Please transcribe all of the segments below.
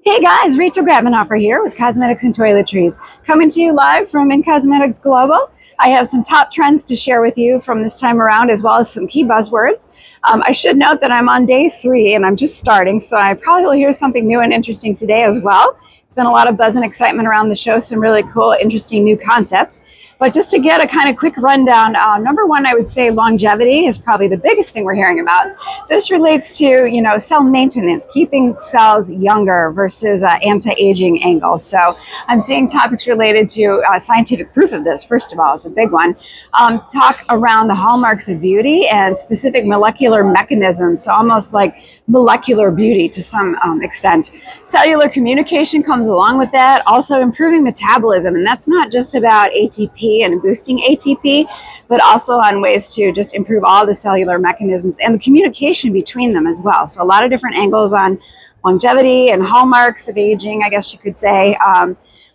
Hey guys, Rachel Grabenofer here with Cosmetics and Toiletries, coming to you live from In Cosmetics Global. I have some top trends to share with you from this time around, as well as some key buzzwords. I should note that I'm on day 3 and I'm just starting, so I probably will hear something new and interesting today as well. It's been a lot of buzz and excitement around the show, some really cool, interesting new concepts. But just to get a kind of quick rundown, number one, I would say longevity is probably the biggest thing we're hearing about. This relates to, cell maintenance, keeping cells younger versus anti-aging angles. So I'm seeing topics related to scientific proof of this, first of all, is a big one. Talk around the hallmarks of beauty and specific molecular mechanisms, so almost like molecular beauty to some extent. Cellular communication comes along with that, also improving metabolism, and that's not just about ATP and boosting ATP, but also on ways to just improve all the cellular mechanisms and the communication between them as well. So a lot of different angles on longevity and hallmarks of aging, I guess you could say,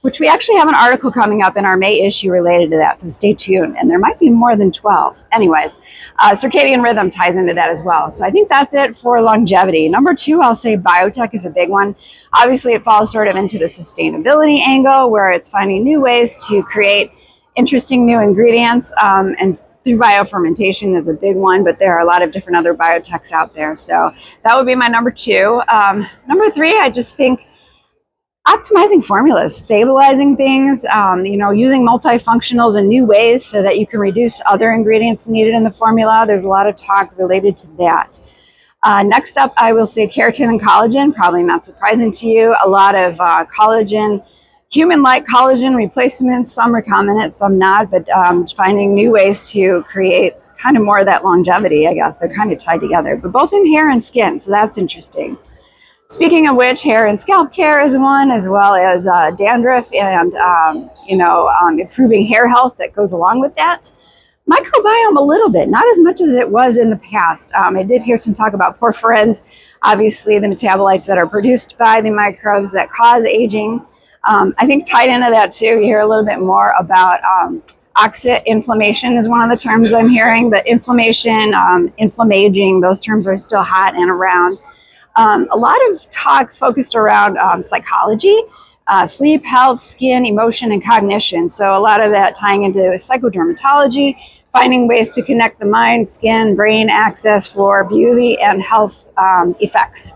which we actually have an article coming up in our May issue related to that, so stay tuned. And there might be more than 12. Anyways, circadian rhythm ties into that as well. So I think that's it for longevity. Number 2, I'll say biotech is a big one. Obviously, it falls sort of into the sustainability angle, where it's finding new ways to create interesting new ingredients, and through biofermentation is a big one, but there are a lot of different other biotechs out there. So that would be my number 2. Number 3, I just think optimizing formulas, stabilizing things, using multifunctionals in new ways so that you can reduce other ingredients needed in the formula. There's a lot of talk related to that. Next up, I will say keratin and collagen, probably not surprising to you. A lot of collagen, human-like collagen replacements, some recombinant, some not, but finding new ways to create kind of more of that longevity, I guess. They're kind of tied together, but both in hair and skin, so that's interesting. Speaking of which, hair and scalp care is one, as well as dandruff and, improving hair health that goes along with that. Microbiome a little bit, not as much as it was in the past. I did hear some talk about porphyrins, obviously the metabolites that are produced by the microbes that cause aging. I think tied into that too, you hear a little bit more about oxidant inflammation is one of the terms I'm hearing, but inflammation, inflammaging, those terms are still hot and around. A lot of talk focused around psychology, sleep, health, skin, emotion, and cognition. So a lot of that tying into psychodermatology, finding ways to connect the mind, skin, brain axis for beauty and health effects.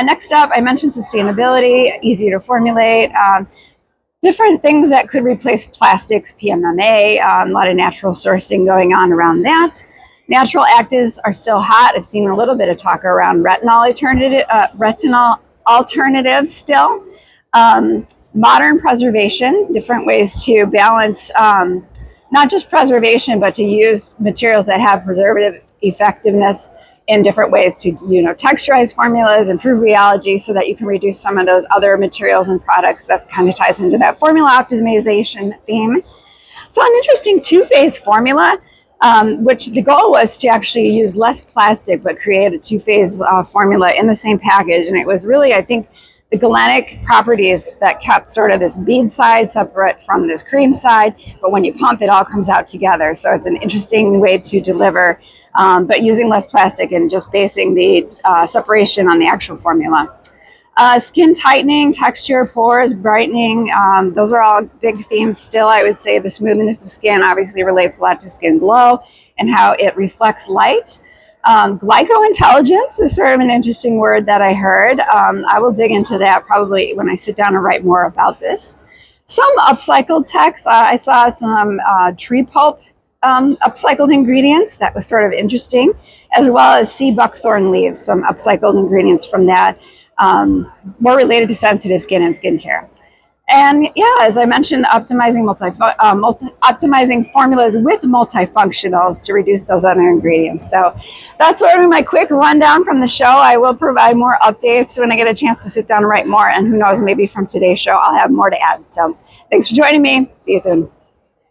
Next up, I mentioned sustainability, easier to formulate, different things that could replace plastics, PMMA, a lot of natural sourcing going on around that. Natural actives are still hot. I've seen a little bit of talk around retinol alternatives still. Modern preservation, different ways to balance not just preservation, but to use materials that have preservative effectiveness in different ways to, texturize formulas, improve rheology so that you can reduce some of those other materials and products. That kind of ties into that formula optimization theme. So an interesting two-phase formula, which the goal was to actually use less plastic, but create a two-phase formula in the same package. And it was really, I think, the galenic properties that kept sort of this bead side separate from this cream side, but when you pump, it all comes out together. So it's an interesting way to deliver, but using less plastic and just basing the separation on the actual formula. Skin tightening, texture, pores, brightening, those are all big themes still. I would say the smoothness of skin obviously relates a lot to skin glow and how it reflects light. Glycointelligence is sort of an interesting word that I heard. I will dig into that probably when I sit down and write more about this. Some upcycled techs. I saw some tree pulp upcycled ingredients. That was sort of interesting, as well as sea buckthorn leaves, some upcycled ingredients from that, more related to sensitive skin and skincare. And yeah, as I mentioned, optimizing optimizing formulas with multifunctionals to reduce those other ingredients. So that's sort of my quick rundown from the show. I will provide more updates when I get a chance to sit down and write more. And who knows, maybe from today's show, I'll have more to add. So thanks for joining me. See you soon.